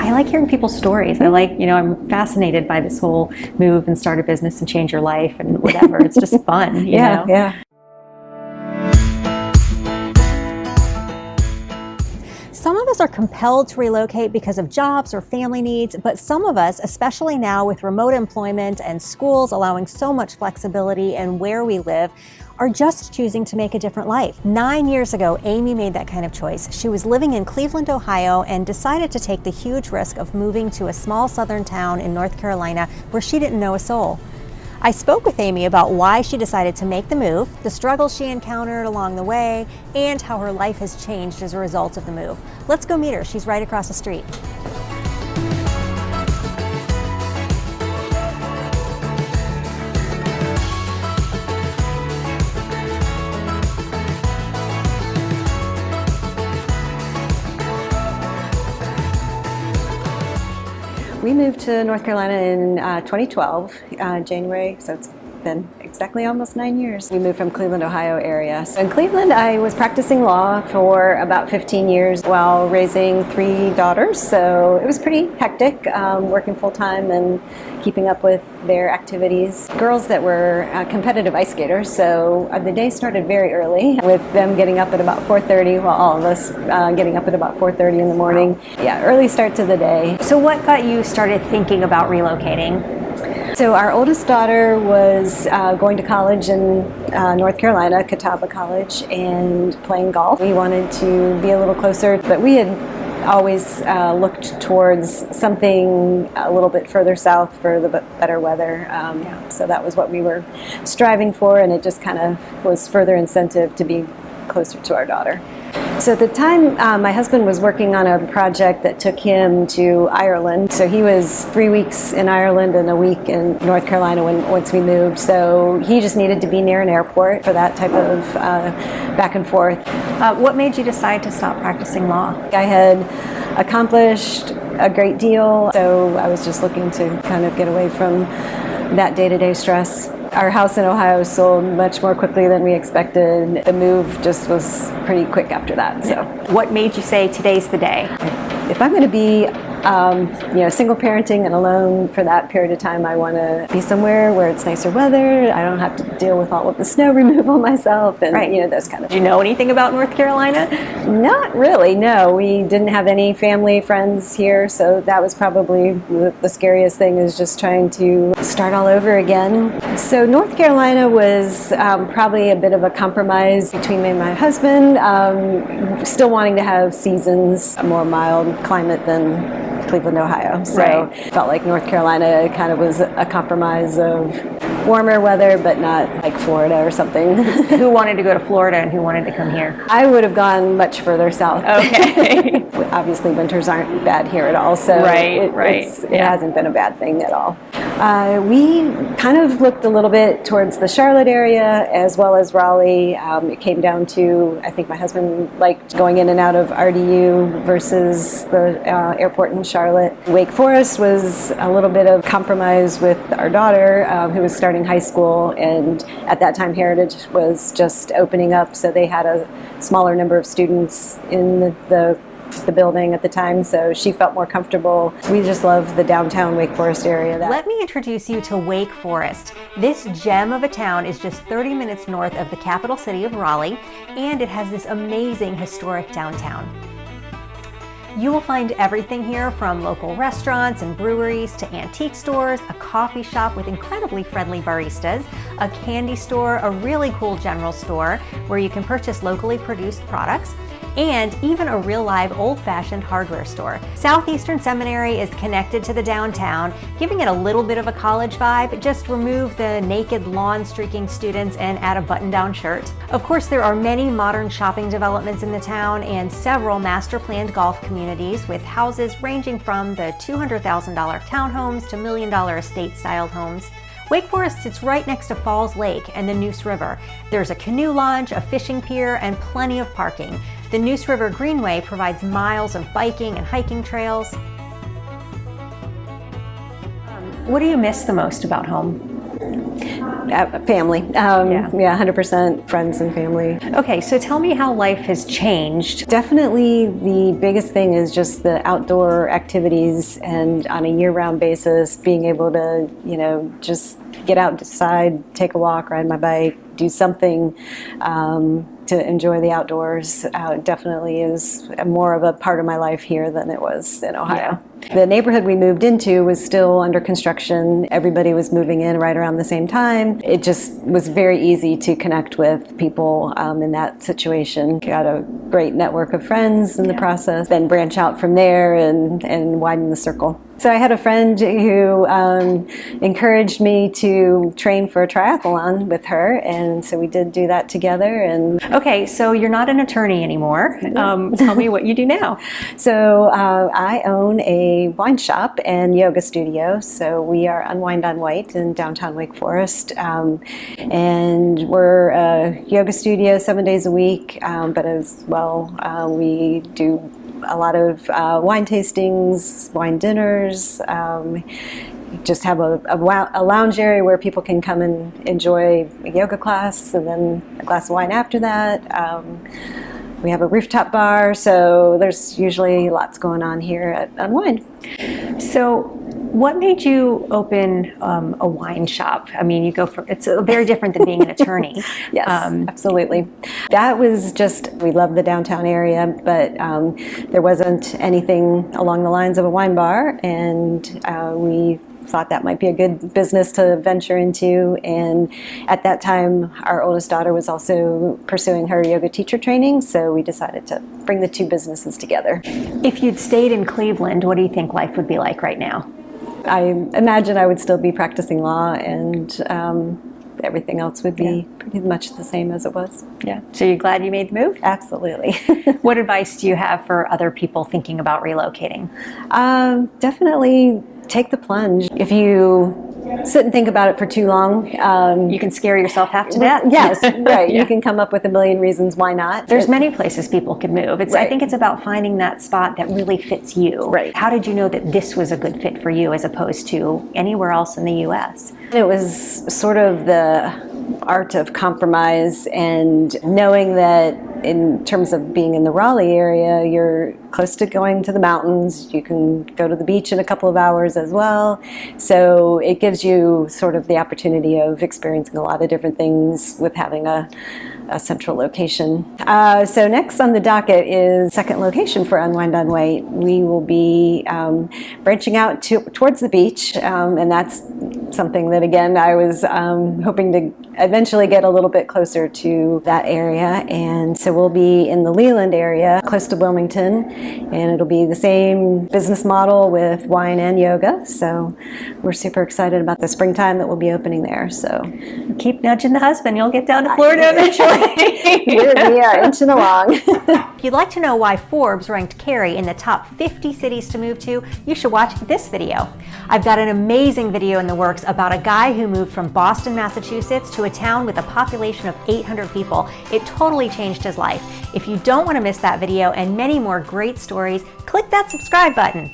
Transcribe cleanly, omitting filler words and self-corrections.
I like hearing people's stories. I like, I'm fascinated by this whole move and start a business and change your life and whatever. It's just fun, you know? Yeah. Some of us are compelled to relocate because of jobs or family needs, but some of us, especially now with remote employment and schools allowing so much flexibility in where we live, are just choosing to make a different life. 9 years ago, Amy made that kind of choice. She was living in Cleveland, Ohio, and decided to take the huge risk of moving to a small southern town in North Carolina where she didn't know a soul. I spoke with Amy about why she decided to make the move, the struggles she encountered along the way, and how her life has changed as a result of the move. Let's go meet her. She's right across the street. We moved to North Carolina in 2012, January, so it's been exactly almost 9 years. We moved from Cleveland, Ohio area. So in Cleveland, I was practicing law for about 15 years while raising 3 daughters, so it was pretty hectic, working full-time and keeping up with their activities. Girls that were competitive ice skaters, so the day started very early with them getting up at about 4:30, well, all of us getting up at about 4:30 in the morning. Yeah, early start to the day. So what got you started thinking about relocating? So our oldest daughter was going to college in North Carolina, Catawba College, and playing golf. We wanted to be a little closer, but we had always looked towards something a little bit further south for the better weather. So that was what we were striving for, and it just kind of was further incentive to be closer to our daughter. So at the time, my husband was working on a project that took him to Ireland. So he was 3 weeks in Ireland and a week in North Carolina once we moved. So he just needed to be near an airport for that type of back and forth. What made you decide to stop practicing law? I had accomplished a great deal, so I was just looking to kind of get away from that day-to-day stress. Our house in Ohio sold much more quickly than we expected. The move just was pretty quick after that. So, what made you say today's the day? If I'm going to be single parenting and alone for that period of time, I want to be somewhere where it's nicer weather. I don't have to deal with all of the snow removal myself, and those kind of things. Do you know anything about North Carolina? Not really, no. We didn't have any family, friends here, so that was probably the scariest thing, is just trying to start all over again. So North Carolina was probably a bit of a compromise between me and my husband, still wanting to have seasons, a more mild climate than Cleveland, Ohio. So it felt like North Carolina kind of was a compromise of warmer weather, but not like Florida or something. Who wanted to go to Florida and who wanted to come here? I would have gone much further south. Okay. Obviously, winters aren't bad here at all, so it hasn't been a bad thing at all. We kind of looked a little bit towards the Charlotte area as well as Raleigh. It came down to, I think my husband liked going in and out of RDU versus the airport in Charlotte. Wake Forest was a little bit of compromise with our daughter, who was starting high school, and at that time Heritage was just opening up, so they had a smaller number of students in the building at the time, so she felt more comfortable. We just love the downtown Wake Forest area. Let me introduce you to Wake Forest. This gem of a town is just 30 minutes north of the capital city of Raleigh, and it has this amazing historic downtown. You will find everything here, from local restaurants and breweries to antique stores, a coffee shop with incredibly friendly baristas, a candy store, a really cool general store where you can purchase locally produced products, and even a real live old-fashioned hardware store. Southeastern Seminary is connected to the downtown, giving it a little bit of a college vibe. Just remove the naked lawn-streaking students and add a button-down shirt. Of course, there are many modern shopping developments in the town and several master-planned golf communities with houses ranging from the $200,000 townhomes to $1 million estate-styled homes. Wake Forest sits right next to Falls Lake and the Neuse River. There's a canoe launch, a fishing pier, and plenty of parking. The Neuse River Greenway provides miles of biking and hiking trails. What do you miss the most about home? Family. Yeah, 100% friends and family. Okay, so tell me how life has changed. Definitely the biggest thing is just the outdoor activities, and on a year-round basis, being able to, just get outside, take a walk, ride my bike, do something to enjoy the outdoors. Definitely is more of a part of my life here than it was in Ohio. Yeah. The neighborhood we moved into was still under construction. Everybody was moving in right around the same time. It just was very easy to connect with people in that situation. Got a great network of friends in the process, then branch out from there and widen the circle. So I had a friend who encouraged me to train for a triathlon with her, and so we did do that together. And okay, so you're not an attorney anymore. Tell me what you do now. So I own a wine shop and yoga studio. So we are Unwind on White in downtown Wake Forest, and we're a yoga studio 7 days a week, but as well we do a lot of wine tastings, wine dinners, just have a lounge area where people can come and enjoy a yoga class and then a glass of wine after that. We have a rooftop bar, so there's usually lots going on here at Unwind. So what made you open a wine shop? I mean, it's very different than being an attorney. Yes, absolutely. That was just, we love the downtown area, but there wasn't anything along the lines of a wine bar, and we thought that might be a good business to venture into. And at that time, our oldest daughter was also pursuing her yoga teacher training, so we decided to bring the two businesses together. If you'd stayed in Cleveland, what do you think life would be like right now? I imagine I would still be practicing law, and everything else would be pretty much the same as it was. Yeah. So you're glad you made the move? Absolutely. What advice do you have for other people thinking about relocating? Definitely take the plunge. If you sit and think about it for too long, you can scare yourself half to death. Yes, right. You can come up with a million reasons why not. There's many places people can move. I think it's about finding that spot that really fits you. Right. How did you know that this was a good fit for you as opposed to anywhere else in the U.S.? It was sort of the art of compromise, and knowing that in terms of being in the Raleigh area, you're close to going to the mountains. You can go to the beach in a couple of hours as well. So it gives you sort of the opportunity of experiencing a lot of different things with having a central location. So next on the docket is second location for Unwind on White. We will be branching out towards the beach, and that's something that, again, I was hoping to eventually get a little bit closer to that area. And so we'll be in the Leland area, close to Wilmington, and it'll be the same business model with wine and yoga. So we're super excited about the springtime that we'll be opening there. So keep nudging the husband. You'll get down to Florida eventually. We are inching along. If you'd like to know why Forbes ranked Cary in the top 50 cities to move to, you should watch this video. I've got an amazing video in the works about a guy who moved from Boston, Massachusetts to a town with a population of 800 people. It totally changed his life. If you don't want to miss that video and many more great stories, click that subscribe button.